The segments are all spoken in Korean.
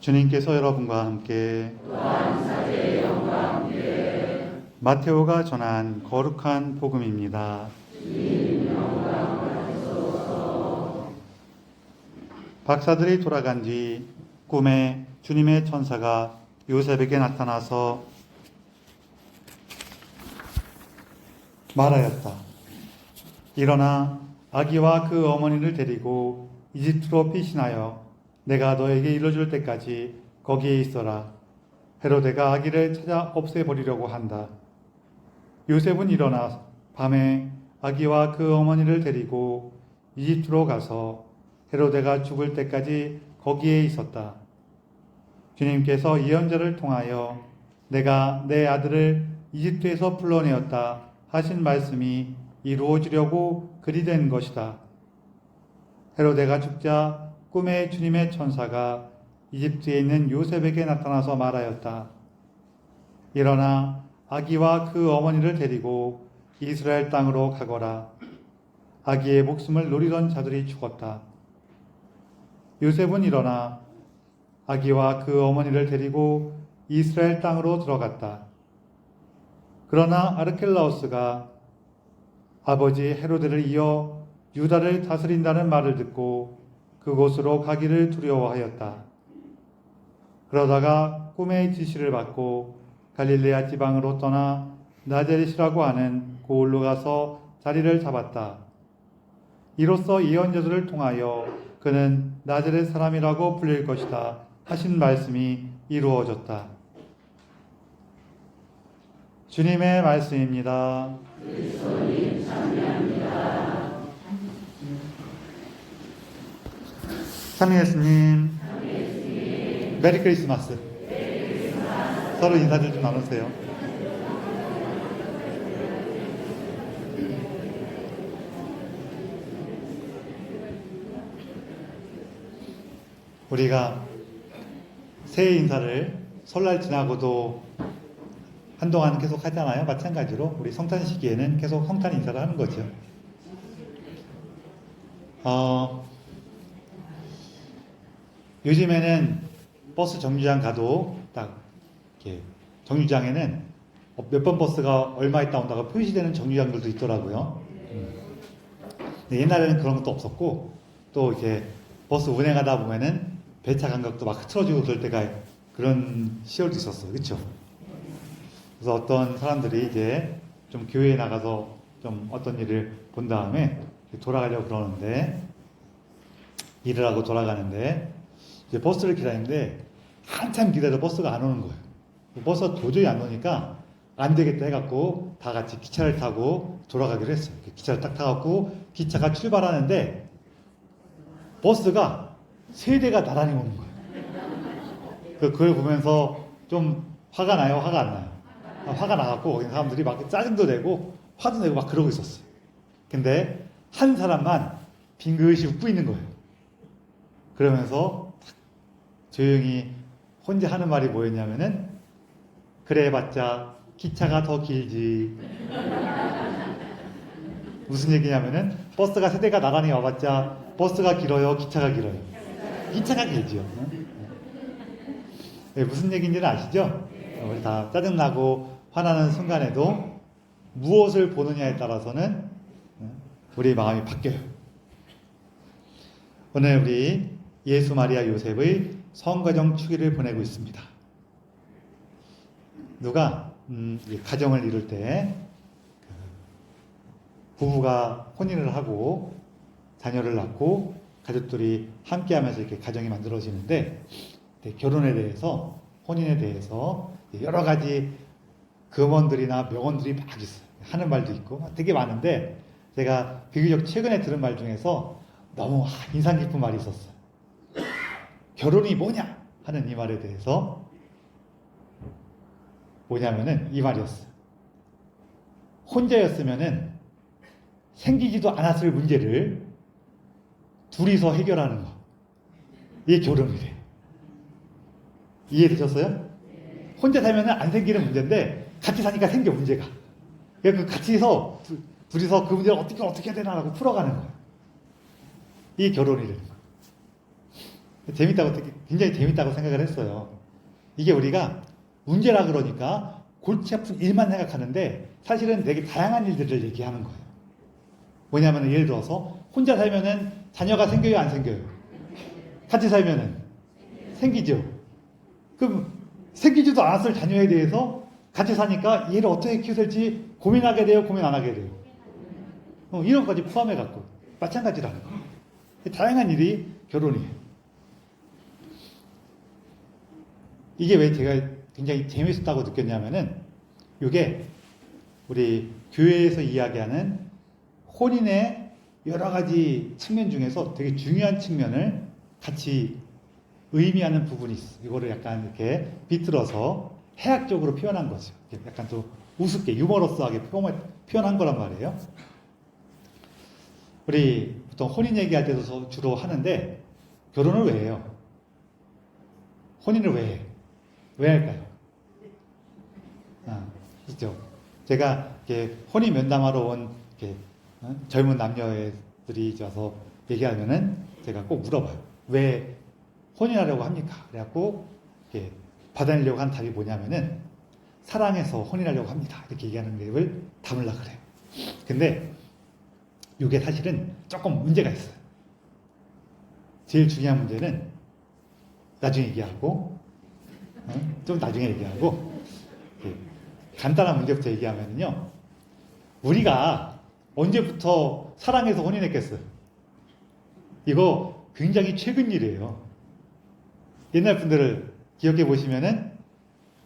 주님께서 여러분과 함께 마테오가 전한 거룩한 복음입니다. 박사들이 돌아간 뒤 꿈에 주님의 천사가 요셉에게 나타나서 말하였다. 일어나 아기와 그 어머니를 데리고 이집트로 피신하여 내가 너에게 이뤄줄 때까지 거기에 있어라. 헤로데가 아기를 찾아 없애버리려고 한다. 요셉은 일어나 밤에 아기와 그 어머니를 데리고 이집트로 가서 헤로데가 죽을 때까지 거기에 있었다. 주님께서 예언자를 통하여 내가 내 아들을 이집트에서 불러내었다 하신 말씀이 이루어지려고 그리 된 것이다. 헤로데가 죽자 꿈에 주님의 천사가 이집트에 있는 요셉에게 나타나서 말하였다. 일어나 아기와 그 어머니를 데리고 이스라엘 땅으로 가거라. 아기의 목숨을 노리던 자들이 죽었다. 요셉은 일어나 아기와 그 어머니를 데리고 이스라엘 땅으로 들어갔다. 그러나 아르켈라오스가 아버지 헤로데를 이어 유다를 다스린다는 말을 듣고 그곳으로 가기를 두려워하였다. 그러다가 꿈의 지시를 받고 갈릴레아 지방으로 떠나 나자렛이라고 하는 고을로 가서 자리를 잡았다. 이로써 예언자들을 통하여 그는 나자렛 사람이라고 불릴 것이다 하신 말씀이 이루어졌다. 주님의 말씀입니다. 그리스도님 찬양합니다. 찬미 예수님, 메리 크리스마스. 서로 인사들 좀 나누세요. 우리가 새해 인사를 설날 지나고도 한동안 계속 하잖아요. 마찬가지로 우리 성탄 시기에는 계속 성탄 인사를 하는 거죠. 요즘에는 버스 정류장 가도 딱 이렇게 정류장에는 몇 번 버스가 얼마 있다 온다가 표시되는 정류장들도 있더라고요. 근데 옛날에는 그런 것도 없었고, 또 이렇게 버스 운행하다 보면은 배차 간격도 막 흐트러지고 그럴 때가 그런 시절도 있었어요. 그렇죠? 그래서 어떤 사람들이 이제 좀 교회에 나가서 좀 어떤 일을 본 다음에 돌아가려고 그러는데, 일을 하고 돌아가는데 이제 버스를 기다리는데 한참 기다려 버스가 안 오는 거예요. 버스가 도저히 안 오니까 안 되겠다 해갖고 다 같이 기차를 타고 돌아가기로 했어요. 기차를 딱 타갖고 기차가 출발하는데 버스가 세 대가 나란히 오는 거예요. 그걸 보면서 좀 화가 나요? 화가 안 나요? 화가 나갖고 거기 사람들이 막 짜증도 내고 화도 내고 막 그러고 있었어요. 근데 한 사람만 빙긋이 웃고 있는 거예요. 그러면서 조용히 혼자 하는 말이 뭐였냐면은, 그래 봤자 기차가 더 길지. 무슨 얘기냐면은 버스가 세 대가 나란히 와봤자 버스가 길어요, 기차가 길어요? 기차가 길지요. 네, 무슨 얘기인지는 아시죠? 우리 다 짜증나고 화나는 순간에도 무엇을 보느냐에 따라서는 우리 마음이 바뀌어요. 오늘 우리 예수 마리아 요셉의 성가정 축일을 보내고 있습니다. 누가 가정을 이룰 때 부부가 혼인을 하고 자녀를 낳고 가족들이 함께하면서 이렇게 가정이 만들어지는데, 결혼에 대해서, 혼인에 대해서 여러 가지 금언들이나 명언들이 막 있어요. 하는 말도 있고 되게 많은데, 제가 비교적 최근에 들은 말 중에서 너무 인상 깊은 말이 있었어요. 결혼이 뭐냐 하는 이 말에 대해서 뭐냐면은 이 말이었어요. 혼자였으면은 생기지도 않았을 문제를 둘이서 해결하는 거, 이게 결혼이래. 이해되셨어요? 혼자 살면은 안 생기는 문제인데 같이 사니까 생겨, 문제가. 그러니까 같이서 둘이서 그 문제를 어떻게 해야 되나라고 풀어가는 거예요. 이게 결혼이라는 거예요. 재밌다고 굉장히 재밌다고 생각을 했어요. 이게 우리가 문제라 그러니까 골치 아픈 일만 생각하는데 사실은 되게 다양한 일들을 얘기하는 거예요. 뭐냐면 예를 들어서 혼자 살면은 자녀가 생겨요, 안 생겨요? 같이 살면은 생기죠. 그럼 생기지도 않았을 자녀에 대해서 같이 사니까 얘를 어떻게 키우실지 고민하게 돼요, 고민 안 하게 돼요? 이런 것까지 포함해갖고 마찬가지라는 거예요. 다양한 일이 결혼이에요. 이게 왜 제가 굉장히 재밌었다고 느꼈냐면은 이게 우리 교회에서 이야기하는 혼인의 여러 가지 측면 중에서 되게 중요한 측면을 같이 의미하는 부분이 있어요. 이거를 약간 이렇게 비틀어서 해학적으로 표현한 거죠. 약간 또 우습게 유머러스하게 표현한 거란 말이에요. 우리 보통 혼인 얘기할 때도 주로 하는데 결혼을 왜 해요? 혼인을 왜 해? 왜 할까요? 그렇죠. 제가 이렇게 혼인 면담하러 온 이렇게 젊은 남녀들이 와서 얘기하면은 제가 꼭 물어봐요. 왜 혼인하려고 합니까? 그래갖고 이렇게 받아내려고 한 답이 뭐냐면은 사랑해서 혼인하려고 합니다. 이렇게 얘기하는 걸 담으려고 그래요. 근데 이게 사실은 조금 문제가 있어요. 제일 중요한 문제는 나중에 얘기하고 좀 나중에 얘기하고 간단한 문제부터 얘기하면요. 우리가 언제부터 사랑해서 혼인했겠어요? 이거 굉장히 최근 일이에요. 옛날 분들을 기억해 보시면은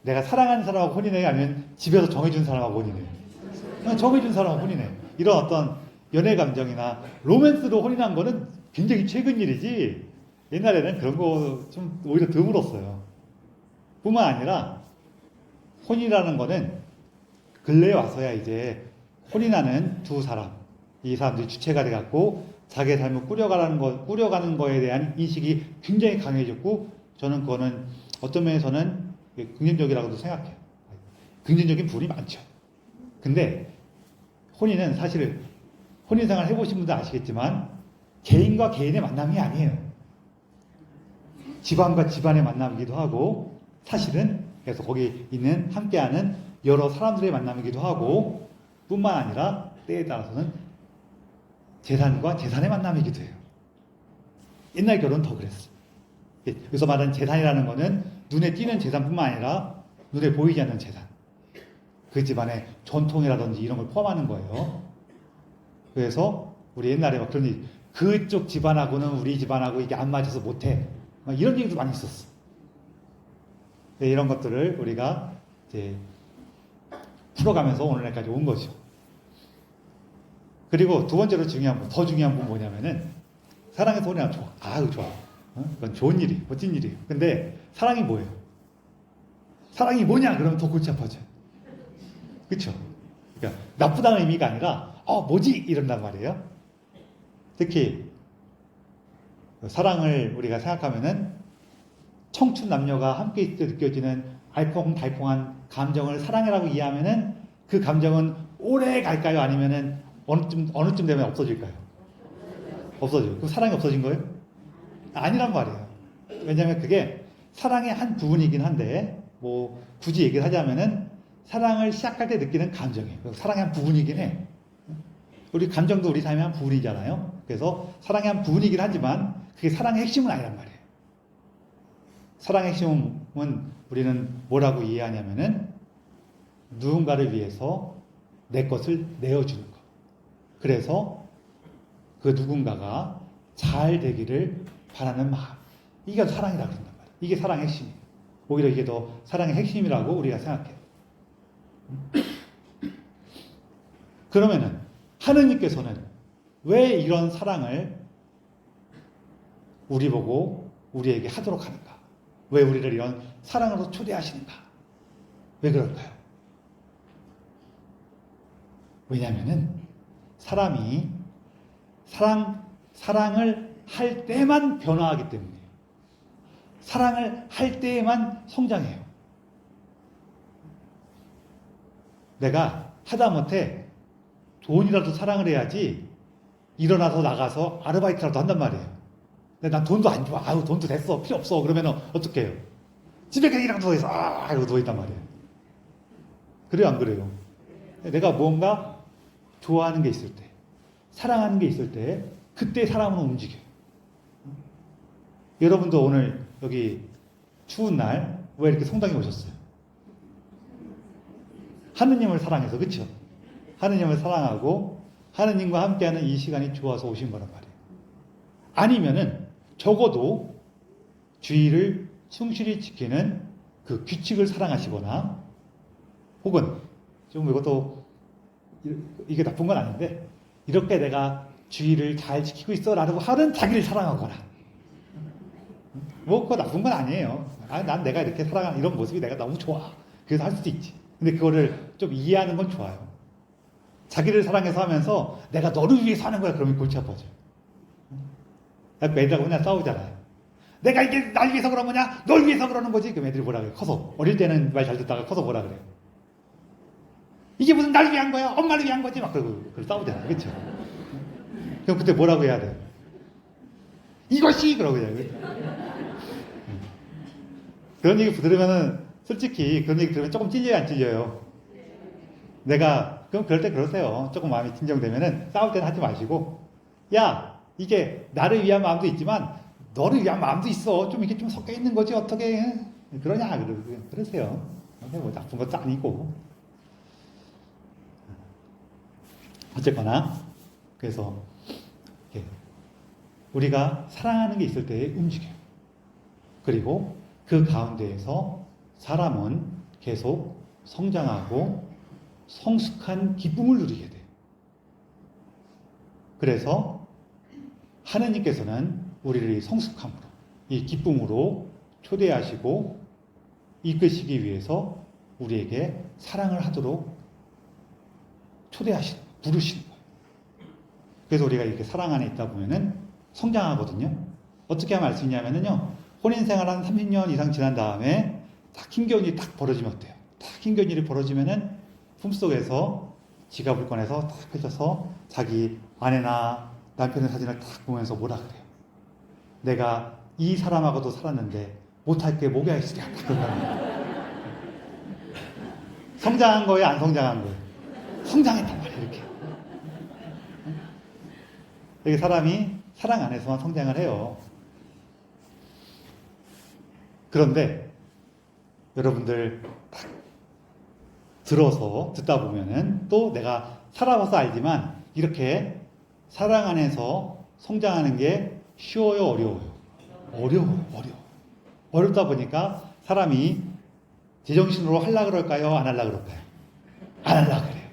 내가 사랑하는 사람하고 혼인해 아니면 집에서 정해준 사람하고 혼인해. 그냥 정해준 사람하고 혼인해. 이런 어떤 연애 감정이나 로맨스로 혼인한 거는 굉장히 최근 일이지 옛날에는 그런 거 좀 오히려 드물었어요. 뿐만 아니라 혼인이라는 거는 근래에 와서야 이제 혼인하는 두 사람, 이 사람들이 주체가 돼갖고 자기의 삶을 꾸려가는 거에 대한 인식이 굉장히 강해졌고 저는 그거는 어떤 면에서는 긍정적이라고도 생각해요. 긍정적인 부분이 많죠. 근데 혼인은 사실 혼인생활 해보신 분들 아시겠지만 개인과 개인의 만남이 아니에요. 집안과 집안의 만남이기도 하고 사실은 그래서 거기 있는 함께하는 여러 사람들의 만남이기도 하고 뿐만 아니라 때에 따라서는 재산과 재산의 만남이기도 해요. 옛날 결혼은 더 그랬어. 여기서 말하는 재산이라는 거는 눈에 띄는 재산뿐만 아니라 눈에 보이지 않는 재산. 그 집안의 전통이라든지 이런 걸 포함하는 거예요. 그래서 우리 옛날에 막 그런 일, 그쪽 집안하고는 우리 집안하고 이게 안 맞아서 못해. 막 이런 얘기도 많이 있었어. 네, 이런 것들을 우리가 이제 풀어가면서 오늘날까지 온 거죠. 그리고 두 번째로 더 중요한 건 뭐냐면은 사랑해서 혼인하면 좋아. 아유 좋아. 그건 좋은 일이, 멋진 일이에요. 근데 사랑이 뭐예요? 사랑이 뭐냐? 그러면 더 골치 아파져요. 그렇죠? 그러니까 나쁘다는 의미가 아니라 뭐지? 이런단 말이에요. 특히 사랑을 우리가 생각하면은 청춘 남녀가 함께 있을 때 느껴지는 알콩달콩한 감정을 사랑이라고 이해하면은 그 감정은 오래 갈까요? 아니면은 어느쯤 되면 없어질까요? 없어져요. 그럼 사랑이 없어진 거예요? 아니란 말이에요. 왜냐하면 그게 사랑의 한 부분이긴 한데 뭐 굳이 얘기를 하자면은 사랑을 시작할 때 느끼는 감정이에요. 사랑의 한 부분이긴 해. 우리 감정도 우리 삶의 한 부분이잖아요. 그래서 사랑의 한 부분이긴 하지만 그게 사랑의 핵심은 아니란 말이에요. 사랑의 핵심은 우리는 뭐라고 이해하냐면은 누군가를 위해서 내 것을 내어주는 것. 그래서 그 누군가가 잘 되기를 바라는 마음. 이게 사랑이라고 그런단 말이에요. 이게 사랑의 핵심이에요. 오히려 이게 더 사랑의 핵심이라고 우리가 생각해요. 그러면은 하느님께서는 왜 이런 사랑을 우리 보고 우리에게 하도록 하는가? 왜 우리를 이런 사랑으로 초대하시는가? 왜 그럴까요? 왜냐하면은 사람이 사랑을 할 때만 변화하기 때문이에요. 사랑을 할 때에만 성장해요. 내가 하다못해 돈이라도 사랑을 해야지 일어나서 나가서 아르바이트라도 한단 말이에요. 근데 난 돈도 안 좋아. 아유, 돈도 됐어. 필요 없어. 그러면은 어떻게 해요? 집에 그냥 누워있어. 아, 이러고 누워있단 말이에요. 그래요, 안 그래요? 내가 뭔가 좋아하는 게 있을 때, 사랑하는 게 있을 때, 그때 사람은 움직여요. 여러분도 오늘 여기 추운 날, 왜 이렇게 성당에 오셨어요? 하느님을 사랑해서, 그쵸? 하느님을 사랑하고, 하느님과 함께하는 이 시간이 좋아서 오신 거란 말이에요. 아니면은, 적어도 주의를 충실히 지키는 그 규칙을 사랑하시거나, 혹은, 좀 이것도, 이게 나쁜 건 아닌데, 이렇게 내가 주의를 잘 지키고 있어 라고 하는 자기를 사랑하거나, 뭐, 그거 나쁜 건 아니에요. 아, 난 내가 이렇게 살아가는 이런 모습이 내가 너무 좋아. 그래서 할 수도 있지. 근데 그거를 좀 이해하는 건 좋아요. 자기를 사랑해서 하면서 내가 너를 위해서 하는 거야. 그러면 골치 아파져요. 애들하고 그냥 싸우잖아요. 내가 이게 날 위해서 그런 거냐? 널 위해서 그러는 거지? 그럼 애들이 뭐라 그래요? 커서. 어릴 때는 말 잘 듣다가 커서 뭐라 그래요? 이게 무슨 날 위한 거야? 엄마를 위한 거지? 막 그러고 싸우잖아요. 그렇죠? 그럼 그때 뭐라고 해야 돼요? 이것이! 그러고 그냥. 그런 얘기 들으면은 솔직히 그런 얘기 들으면 조금 찔려요, 안 찔려요? 그럼 그럴 때 그러세요. 조금 마음이 진정되면은 싸울 때는 하지 마시고, 야, 이게 나를 위한 마음도 있지만 너를 위한 마음도 있어. 좀 이게 좀 섞여 있는 거지 어떻게 그러냐? 그러세요. 뭐 나쁜 것도 아니고. 어쨌거나 그래서 우리가 사랑하는 게 있을 때 움직여요. 그리고 그 가운데에서 사람은 계속 성장하고 성숙한 기쁨을 누리게 돼요. 그래서 하느님께서는 우리를 성숙함으로, 이 기쁨으로 초대하시고 이끄시기 위해서 우리에게 사랑을 하도록 부르시는 거예요. 그래서 우리가 이렇게 사랑 안에 있다 보면은 성장하거든요. 어떻게 하면 알 수 있냐면요. 혼인생활 한 30년 이상 지난 다음에 딱 힘겨운 일이 딱 벌어지면 어때요? 딱 힘겨운 일이 벌어지면은 품속에서 지갑을 꺼내서 딱 펼쳐서 자기 아내나 남편의 사진을 딱 보면서 뭐라 그래요? 내가 이 사람하고도 살았는데 못할 게 뭐가 있으랴. 성장한 거예요? 안 성장한 거예요? 성장했단 말이에요. 이렇게 사람이 사랑 안에서만 성장을 해요. 그런데 여러분들 딱 듣다 보면은 또 내가 살아봐서 알지만 이렇게 사랑 안에서 성장하는 게 쉬워요, 어려워요? 어려워요. 어렵다 보니까 사람이 제정신으로 하려고 그럴까요? 안 하려고 그럴까요? 안 하려고 그래요.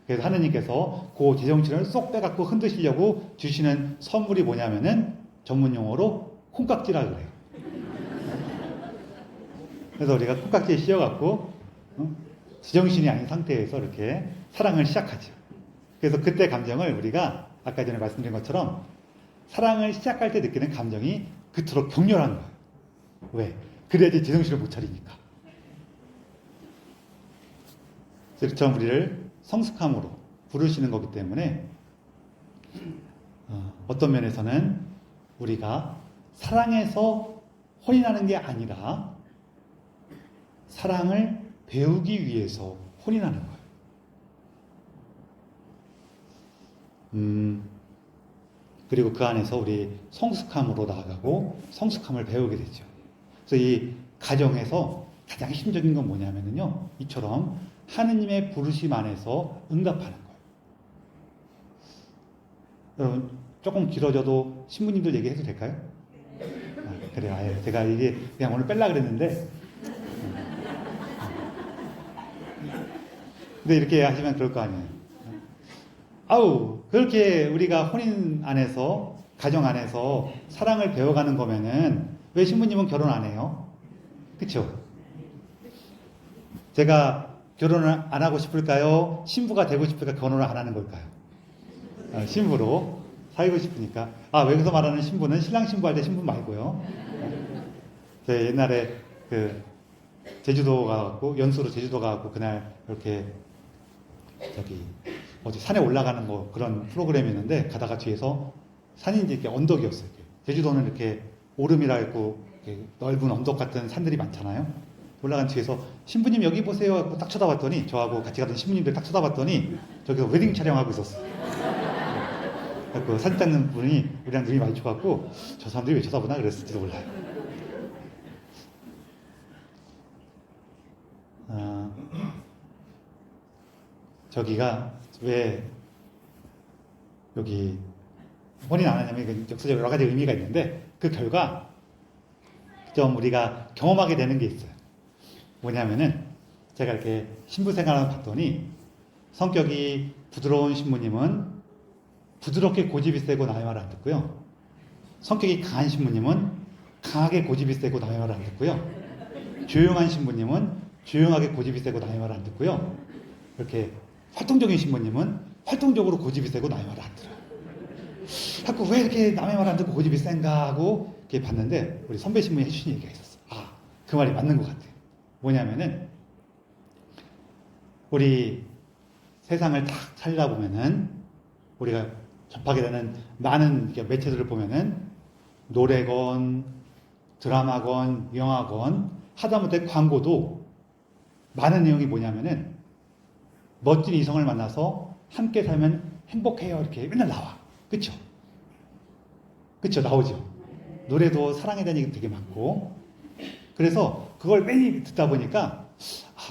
그래서 하느님께서 그 제정신을 쏙 빼갖고 흔드시려고 주시는 선물이 뭐냐면은 전문 용어로 콩깍지라 그래요. 그래서 우리가 콩깍지에 씌워갖고 제정신이 아닌 상태에서 이렇게 사랑을 시작하죠. 그래서 그때 감정을 우리가 아까 전에 말씀드린 것처럼 사랑을 시작할 때 느끼는 감정이 그토록 격렬한 거예요. 왜? 그래야지 제정신을 못 차리니까. 그처럼 우리를 성숙함으로 부르시는 거기 때문에 어떤 면에서는 우리가 사랑해서 혼인하는 게 아니라 사랑을 배우기 위해서 혼인하는 거예요. 그리고 그 안에서 우리 성숙함으로 나아가고 성숙함을 배우게 되죠. 그래서 이 가정에서 가장 힘적인 건 뭐냐면요. 이처럼 하느님의 부르심 안에서 응답하는 거예요. 여러분, 조금 길어져도 신부님들 얘기해도 될까요? 그래요. 제가 이게 그냥 오늘 뺄라 그랬는데. 근데 이렇게 하시면 그럴 거 아니에요. 아우, 그렇게 우리가 혼인 안에서, 가정 안에서 사랑을 배워가는 거면은 왜 신부님은 결혼 안 해요? 그쵸? 제가 결혼을 안 하고 싶을까요? 신부가 되고 싶을까? 결혼을 안 하는 걸까요? 신부로 살고 싶으니까. 여기서 말하는 신부는 신랑 신부 할 때 신부 말고요. 제가 옛날에 제주도 가갖고, 연수로 제주도 가갖고, 그날 이렇게, 어디 산에 올라가는 그런 프로그램이 있는데, 가다가 뒤에서 산인지 이렇게 언덕이었어요. 제주도는 이렇게 오름이라 했고 넓은 언덕 같은 산들이 많잖아요. 올라간 뒤에서 신부님 여기 보세요 하고 딱 쳐다봤더니 저하고 같이 가던 신부님들 딱 쳐다봤더니 저기서 웨딩 촬영하고 있었어. 그 사진 찍는 분이 우리랑 눈이 마주쳐갖고 저 사람들이 왜 쳐다보나 그랬을지도 몰라요. 저기가 왜 여기 혼인 안 하냐면 역사적으로 여러 가지 의미가 있는데 그 결과 좀 우리가 경험하게 되는 게 있어요. 뭐냐면은 제가 이렇게 신부 생활을 봤더니 성격이 부드러운 신부님은 부드럽게 고집이 세고 남의 말을 안 듣고요. 성격이 강한 신부님은 강하게 고집이 세고 남의 말을 안 듣고요. 조용한 신부님은 조용하게 고집이 세고 남의 말을 안 듣고요. 이렇게 활동적인 신부님은 활동적으로 고집이 세고 남의 말을 안 들어요. 자꾸 왜 이렇게 남의 말 안 듣고 고집이 센가 하고 이렇게 봤는데 우리 선배 신부님이 해주신 얘기가 있었어. 그 말이 맞는 것 같아요. 뭐냐면은 우리 세상을 딱 살다 보면은 우리가 접하게 되는 많은 매체들을 보면은 노래건 드라마건 영화건 하다못해 광고도 많은 내용이 뭐냐면은 멋진 이성을 만나서 함께 살면 행복해요 이렇게 맨날 나와. 그쵸? 그쵸? 나오죠. 노래도 사랑에 대한 얘기 되게 많고 그래서 그걸 매일 듣다 보니까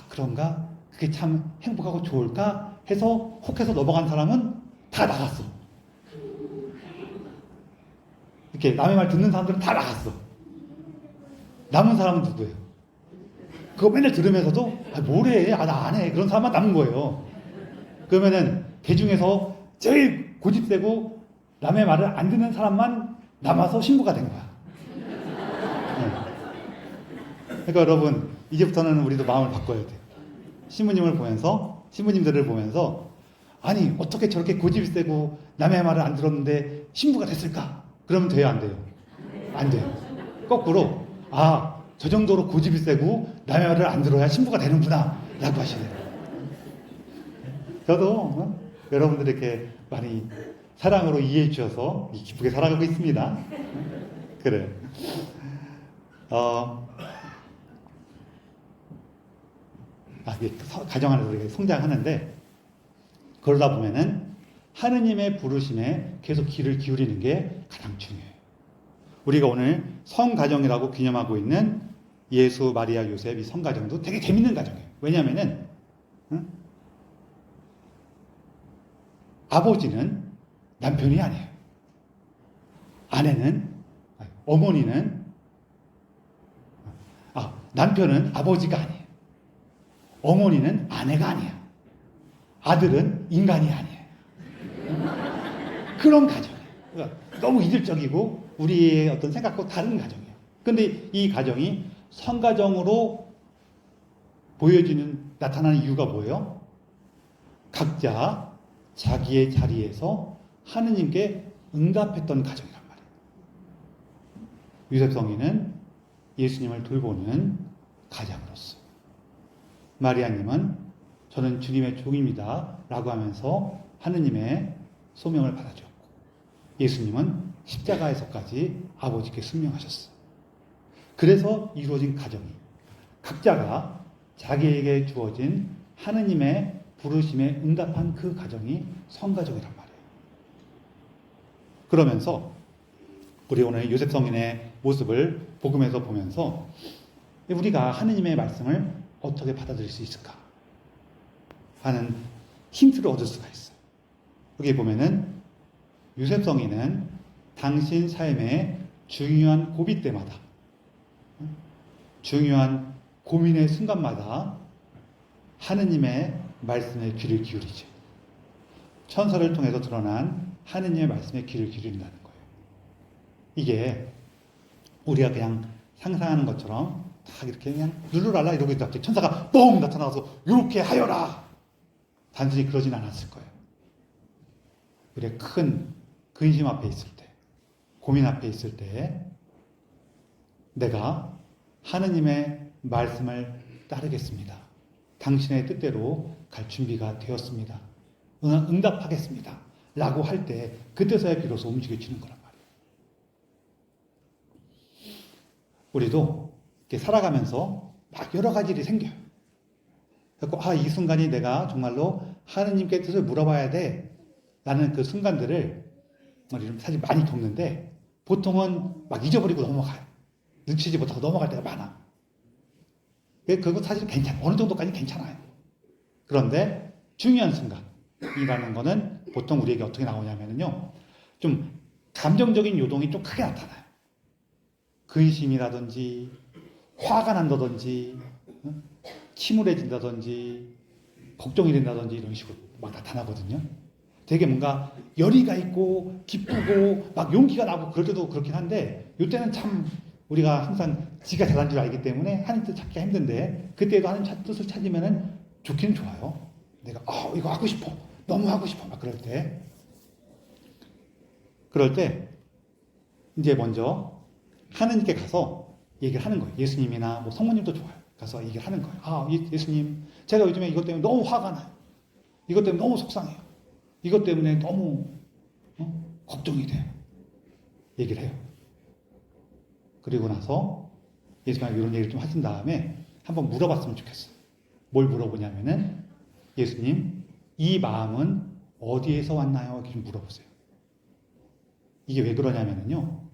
그런가? 그게 참 행복하고 좋을까? 해서 혹해서 넘어간 사람은 다 나갔어. 이렇게 남의 말 듣는 사람들은 다 나갔어. 남은 사람은 누구예요? 그거 맨날 들으면서도 뭐래? 나 안 해. 그런 사람만 남은 거예요. 그러면은 대중에서 제일 고집세고 남의 말을 안 듣는 사람만 남아서 신부가 된 거야. 그러니까 여러분 이제부터는 우리도 마음을 바꿔야 돼요. 신부님들을 보면서 아니 어떻게 저렇게 고집이 세고 남의 말을 안 들었는데 신부가 됐을까? 그러면 돼요 안 돼요? 안 돼요. 거꾸로 저 정도로 고집이 세고 남의 말을 안 들어야 신부가 되는구나 라고 하셔야 돼요. 저도 여러분들 이렇게 많이 사랑으로 이해해 주셔서 기쁘게 살아가고 있습니다. 그래요. 가정 안에서 우리가 성장하는데 그러다 보면은 하느님의 부르심에 계속 귀를 기울이는 게 가장 중요해요. 우리가 오늘 성가정이라고 기념하고 있는 예수, 마리아, 요셉 이 성가정도 되게 재밌는 가정이에요. 왜냐하면은 아버지는 남편이 아니에요. 어머니는 남편은 아버지가 아니에요. 어머니는 아내가 아니야. 아들은 인간이 아니에요. 그런 가정이에요. 그러니까 너무 이질적이고 우리의 어떤 생각과 다른 가정이에요. 근데 이 가정이 성가정으로 나타나는 이유가 뭐예요? 각자 자기의 자리에서 하느님께 응답했던 가정이란 말이에요. 유셉성이는 예수님을 돌보는 가장으로서, 마리아님은 저는 주님의 종입니다 라고 하면서 하느님의 소명을 받아주었고, 예수님은 십자가에서까지 아버지께 순명하셨어요. 그래서 이루어진 가정이 각자가 자기에게 주어진 하느님의 부르심에 응답한 그 가정이 성가정이란 말이에요. 그러면서 우리 오늘 요셉 성인의 모습을 복음에서 보면서 우리가 하느님의 말씀을 어떻게 받아들일 수 있을까 하는 힌트를 얻을 수가 있어요. 여기 보면은 요셉 성인은 당신 삶의 중요한 고비 때마다, 중요한 고민의 순간마다 하느님의 말씀에 귀를 기울이죠. 천사를 통해서 드러난 하느님의 말씀에 귀를 기울인다는 거예요. 이게 우리가 그냥 상상하는 것처럼 딱 이렇게 그냥 룰루랄라 이러고 있다 갑자기 천사가 뻥 나타나서 이렇게 하여라, 단순히 그러진 않았을 거예요. 우리가 큰 근심 앞에 있을 때, 고민 앞에 있을 때 내가 하느님의 말씀을 따르겠습니다. 당신의 뜻대로 갈 준비가 되었습니다. 응답하겠습니다. 라고 할 때 그때서야 비로소 움직여지는 거란 말이에요. 우리도 이렇게 살아가면서 막 여러 가지 일이 생겨요. 그래서 이 순간이 내가 정말로 하느님께 뜻을 물어봐야 돼. 라는 그 순간들을 우리는 사실 많이 겪는데 보통은 막 잊어버리고 넘어가요. 눈치지 못하고 넘어갈 때가 많아. 그거 사실 괜찮아. 어느 정도까지 괜찮아요. 그런데 중요한 순간이라는 거는 보통 우리에게 어떻게 나오냐면요. 좀 감정적인 요동이 좀 크게 나타나요. 근심이라든지 화가 난다든지 침울해진다든지 걱정이 된다든지 이런 식으로 막 나타나거든요. 되게 뭔가 열의가 있고 기쁘고 막 용기가 나고 그럴 때도 그렇긴 한데 이때는 참 우리가 항상 지가 잘한 줄 알기 때문에 하나님 뜻 찾기가 힘든데 그때도 하나님 뜻을 찾으면 좋기는 좋아요. 내가 이거 하고 싶어. 너무 하고 싶어. 막 그럴 때 이제 먼저 하느님께 가서 얘기를 하는 거예요. 예수님이나 뭐 성모님도 좋아요. 가서 얘기를 하는 거예요. 예수님, 제가 요즘에 이것 때문에 너무 화가 나요. 이것 때문에 너무 속상해요. 이것 때문에 너무 걱정이 돼요. 얘기를 해요. 그리고 나서 예수님이 이런 얘기를 좀 하신 다음에 한번 물어봤으면 좋겠어요. 뭘 물어보냐면은 예수님, 이 마음은 어디에서 왔나요? 이렇게 좀 물어보세요. 이게 왜 그러냐면요.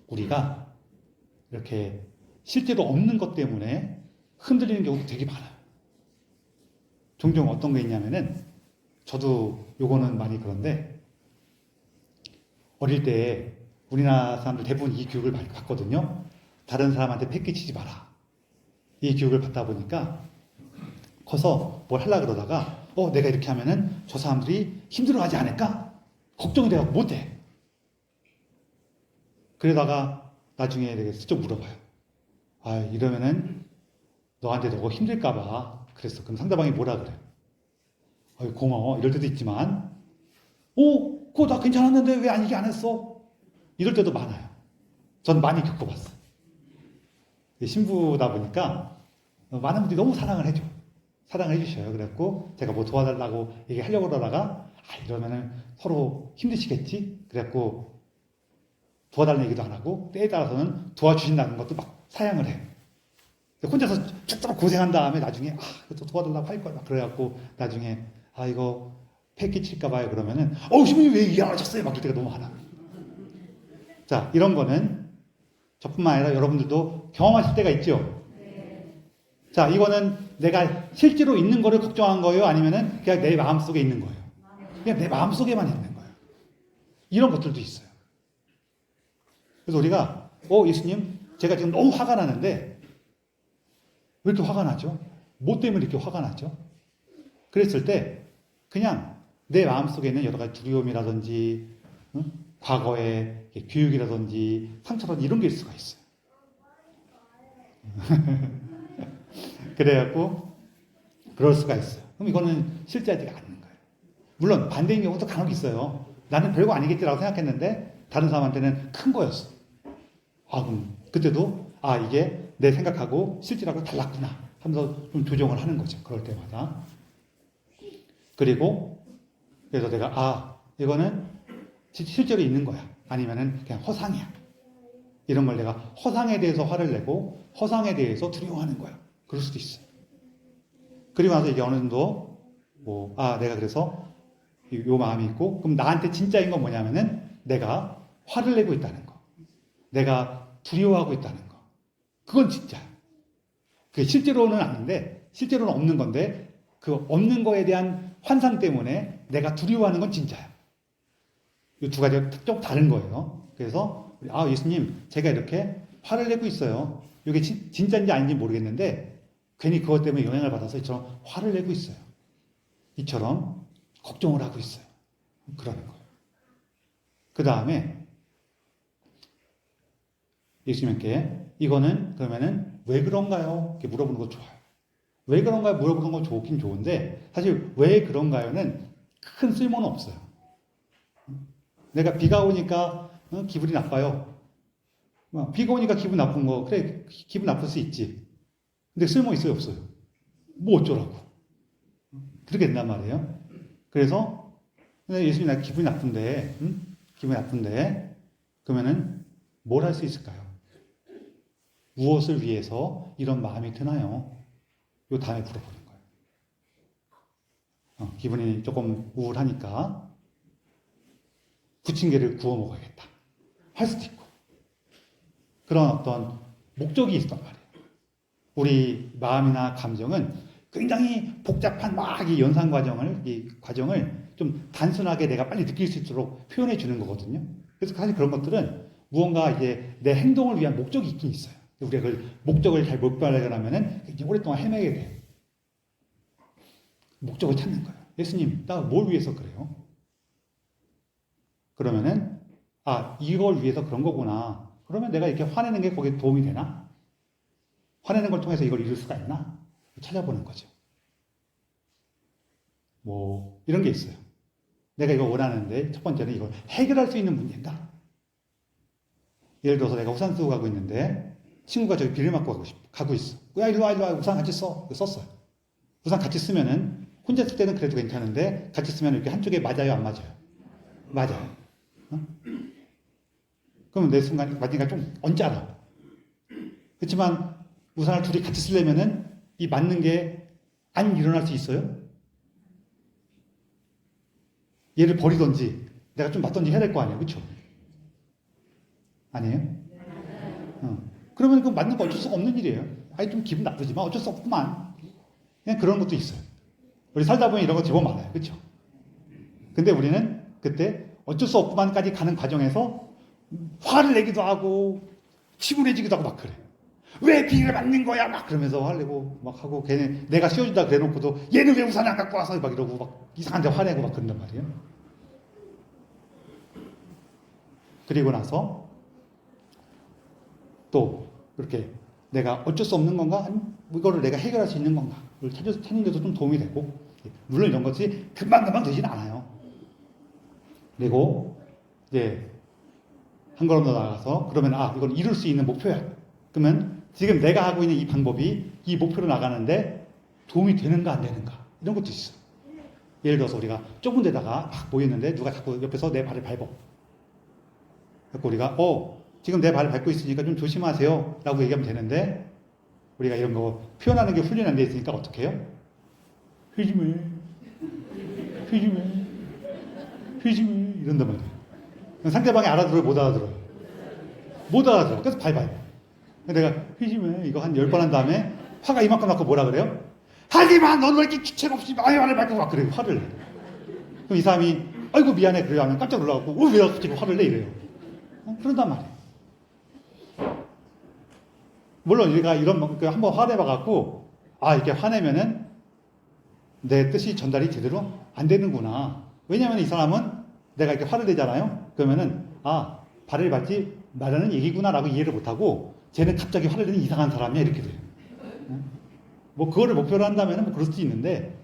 우리가 이렇게 실제로 없는 것 때문에 흔들리는 경우도 되게 많아요. 종종 어떤 게 있냐면은 저도 요거는 많이 그런데 어릴 때 우리나라 사람들 대부분 이 교육을 많이 받거든요. 다른 사람한테 패기치지 마라. 이 교육을 받다 보니까 커서 뭘 하려고 그러다가 내가 이렇게 하면은 저 사람들이 힘들어하지 않을까? 걱정이 돼서 못해. 그러다가 나중에 내가 슬쩍 물어봐요. 이러면은 너한테 너무 힘들까봐 그랬어. 그럼 상대방이 뭐라 그래? 고마워. 이럴 때도 있지만, 그거 나 괜찮았는데 왜 이게 안 했어? 이럴 때도 많아요. 전 많이 겪어봤어요. 신부다 보니까 많은 분들이 너무 사랑을 해줘. 사랑을 해주셔요. 그래갖고 제가 뭐 도와달라고 얘기하려고 그러다가 이러면은 서로 힘드시겠지? 그래갖고 도와달라는 얘기도 안 하고 때에 따라서는 도와주신다는 것도 막 사양을 해요. 혼자서 쭉 고생한 다음에 나중에 또 도와달라고 할 거야. 그래갖고 나중에 이거 패기 칠까봐요. 그러면은 신부님 왜 이해 안 하셨어요? 막 이럴 때가 너무 많아. 자, 이런 거는 저뿐만 아니라 여러분들도 경험하실 때가 있죠. 자, 이거는 내가 실제로 있는 거를 걱정한 거예요? 아니면은 그냥 내 마음속에 있는 거예요? 그냥 내 마음속에만 있는 거예요. 이런 것들도 있어요. 그래서 우리가 예수님, 제가 지금 너무 화가 나는데 왜 이렇게 화가 나죠? 뭐 때문에 이렇게 화가 나죠? 그랬을 때 그냥 내 마음속에 있는 여러 가지 두려움이라든지 과거의 교육이라든지 상처라든지 이런 게 있을 수가 있어요. 그래갖고 그럴 수가 있어요. 그럼 이거는 실제하지가 않는 거예요. 물론 반대인 경우도 간혹 있어요. 나는 별거 아니겠지라고 생각했는데 다른 사람한테는 큰 거였어. 그럼 그때도 이게 내 생각하고 실제라고 달랐구나 하면서 좀 조정을 하는 거죠. 그럴 때마다. 그리고 그래서 내가 이거는 실제로 있는 거야. 아니면은 그냥 허상이야. 이런 걸 내가 허상에 대해서 화를 내고 허상에 대해서 두려워하는 거야. 그럴 수도 있어요. 그리고 나서 이게 어느 정도 내가 그래서 요 마음이 있고 그럼 나한테 진짜인 건 뭐냐면은 내가 화를 내고 있다는 거. 내가 두려워하고 있다는 거. 그건 진짜야. 그게 실제로는 아닌데 실제로는 없는 건데 그 없는 거에 대한 환상 때문에 내가 두려워하는 건 진짜야. 이 두 가지가 좀 다른 거예요. 그래서 예수님, 제가 이렇게 화를 내고 있어요. 이게 진짜인지 아닌지 모르겠는데 괜히 그것 때문에 영향을 받아서 이처럼 화를 내고 있어요. 이처럼 걱정을 하고 있어요. 그러는 거예요. 그 다음에 예수님께 이거는 그러면은 왜 그런가요? 이렇게 물어보는 거 좋아요. 왜 그런가요? 물어보는 건 좋긴 좋은데 사실 왜 그런가요는 큰 쓸모는 없어요. 내가 비가 오니까 기분이 나빠요. 비가 오니까 기분 나쁜 거 그래 기분 나쁠 수 있지. 근데 쓸모 있어요 없어요? 뭐 어쩌라고. 그렇게 된단 말이에요. 그래서 예수님 나 기분이 나쁜데 기분이 나쁜데 그러면은 뭘 할 수 있을까요? 무엇을 위해서 이런 마음이 드나요? 요 다음에 물어보는 거예요. 기분이 조금 우울하니까 부침개를 구워 먹어야겠다 할 수도 있고, 그런 어떤 목적이 있단 말이에요. 우리 마음이나 감정은 굉장히 복잡한 이 연상 과정을, 이 과정을 좀 단순하게 내가 빨리 느낄 수 있도록 표현해 주는 거거든요. 그래서 사실 그런 것들은 무언가 이제 내 행동을 위한 목적이 있긴 있어요. 우리가 그 목적을 잘 못 발견하면은 굉장히 오랫동안 헤매게 돼요. 목적을 찾는 거예요. 예수님, 나 뭘 위해서 그래요? 그러면은, 이걸 위해서 그런 거구나. 그러면 내가 이렇게 화내는 게 거기에 도움이 되나? 화내는 걸 통해서 이걸 이룰 수가 있나? 찾아보는 거죠. 이런 게 있어요. 내가 이거 원하는데, 첫 번째는 이걸 해결할 수 있는 문제인가? 예를 들어서 내가 우산 쓰고 가고 있는데, 친구가 저기 비를 맞고 가고 있어. 야, 일로 와, 우산 같이 써. 썼어요. 우산 같이 쓰면은, 혼자 쓸 때는 그래도 괜찮은데, 같이 쓰면 이렇게 한쪽에 맞아요, 안 맞아요? 맞아요. 그러면 내 순간 맞으니까 좀 언짢아. 그렇지만 우산을 둘이 같이 쓰려면은 이 맞는 게 안 일어날 수 있어요? 얘를 버리든지 내가 좀 맞든지 해야 될 거 아니에요, 그렇죠? 아니에요? 그러면 그 맞는 거 어쩔 수가 없는 일이에요. 좀 기분 나쁘지만 어쩔 수 없구만. 그냥 그런 것도 있어요. 우리 살다 보면 이런 거 제법 많아요, 그렇죠? 근데 우리는 그때 어쩔 수 없구만까지 가는 과정에서 화를 내기도 하고 치부해지기도 하고 막 그래. 왜 비를 맞는 거야? 막 그러면서 화를 내고 막 하고, 걔는 내가 씌워준다 그래 놓고도 얘는 왜 우산 안 갖고 와서 막 이러고 막 이상한 데 화내고 막 그런단 말이에요. 그리고 나서 또 이렇게 내가 어쩔 수 없는 건가? 아니면 이거를 내가 해결할 수 있는 건가? 를 찾는 데도 좀 도움이 되고, 물론 이런 것이 금방금방 되지는 않아요. 그리고 이제 한 걸음 더 나아가서, 그러면 이걸 이룰 수 있는 목표야. 그러면 지금 내가 하고 있는 이 방법이 이 목표로 나가는데 도움이 되는가 안 되는가, 이런 것도 있어. 예를 들어서 우리가 좁은 데다가 막 모였는데 누가 자꾸 옆에서 내 발을 밟어. 그래서 우리가 지금 내 발을 밟고 있으니까 좀 조심하세요 라고 얘기하면 되는데, 우리가 이런 거 표현하는 게 훈련이 안 돼 있으니까 어떻게 해요? 휘지매 이런단 말이에요. 상대방이 알아들어요, 못 알아들어요? 못 알아들어. 그래서 밟아요. 내가 휘지매 이거 한 10번 한 다음에 화가 이만큼 났고 뭐라 그래요? 하지마, 넌 왜 이렇게 주책 없이 말을 밟고 막 그래요. 화를 내. 그럼 이 사람이 아이고 미안해 그래요 하면 깜짝 놀라갖고 왜 갑자기 화를 내 이래요. 그런단 말이에요. 물론 우리가 한번 화내봐갖고 이렇게 화내면은 내 뜻이 전달이 제대로 안 되는구나. 왜냐면 이 사람은 내가 이렇게 화를 내잖아요. 그러면은 발을 밟지 말라는 얘기구나라고 이해를 못하고, 쟤는 갑자기 화를 내는 이상한 사람이야 이렇게 돼요. 그거를 목표로 한다면은 그럴 수도 있는데,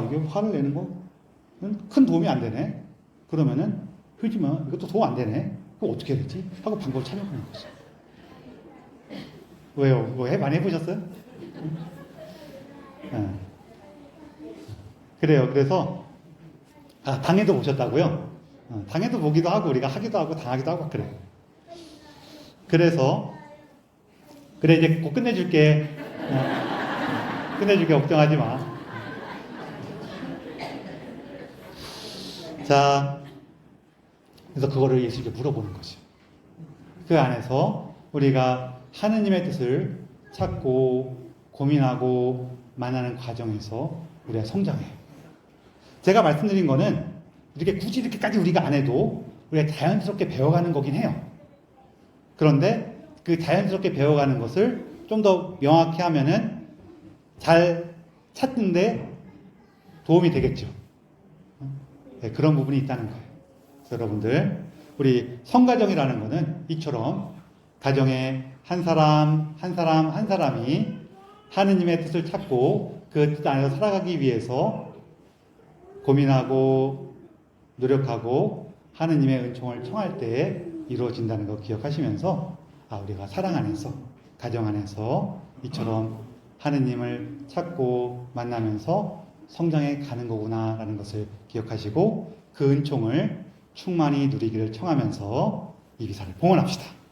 이게 화를 내는 거는 큰 도움이 안 되네. 그러면은 흐지마 이것도 도움 안 되네. 그럼 어떻게 해야 되지? 하고 방법을 찾아보는 거죠. 왜요? 많이 해보셨어요? 그래요. 그래서 당해도 보셨다고요? 당해도 보기도 하고 우리가 하기도 하고 당하기도 하고 그래요. 그래서 그래 이제 곧 끝내줄게. 끝내줄게, 걱정하지 마. 자, 그래서 그거를 예수님께 물어보는 거죠. 그 안에서 우리가 하느님의 뜻을 찾고 고민하고 만나는 과정에서 우리가 성장해요. 제가 말씀드린 거는 이렇게 굳이 이렇게까지 우리가 안 해도 우리가 자연스럽게 배워가는 거긴 해요. 그런데 그 자연스럽게 배워가는 것을 좀 더 명확히 하면은 잘 찾는데 도움이 되겠죠. 네, 그런 부분이 있다는 거예요. 그래서 여러분들, 우리 성가정이라는 거는 이처럼 가정에 한 사람이 하느님의 뜻을 찾고 그 뜻 안에서 살아가기 위해서 고민하고 노력하고 하느님의 은총을 청할 때 이루어진다는 거 기억하시면서 우리가 사랑 안에서, 가정 안에서 이처럼 하느님을 찾고 만나면서 성장해 가는 거구나라는 것을 기억하시고 그 은총을 충만히 누리기를 청하면서 이 기사를 봉헌합시다.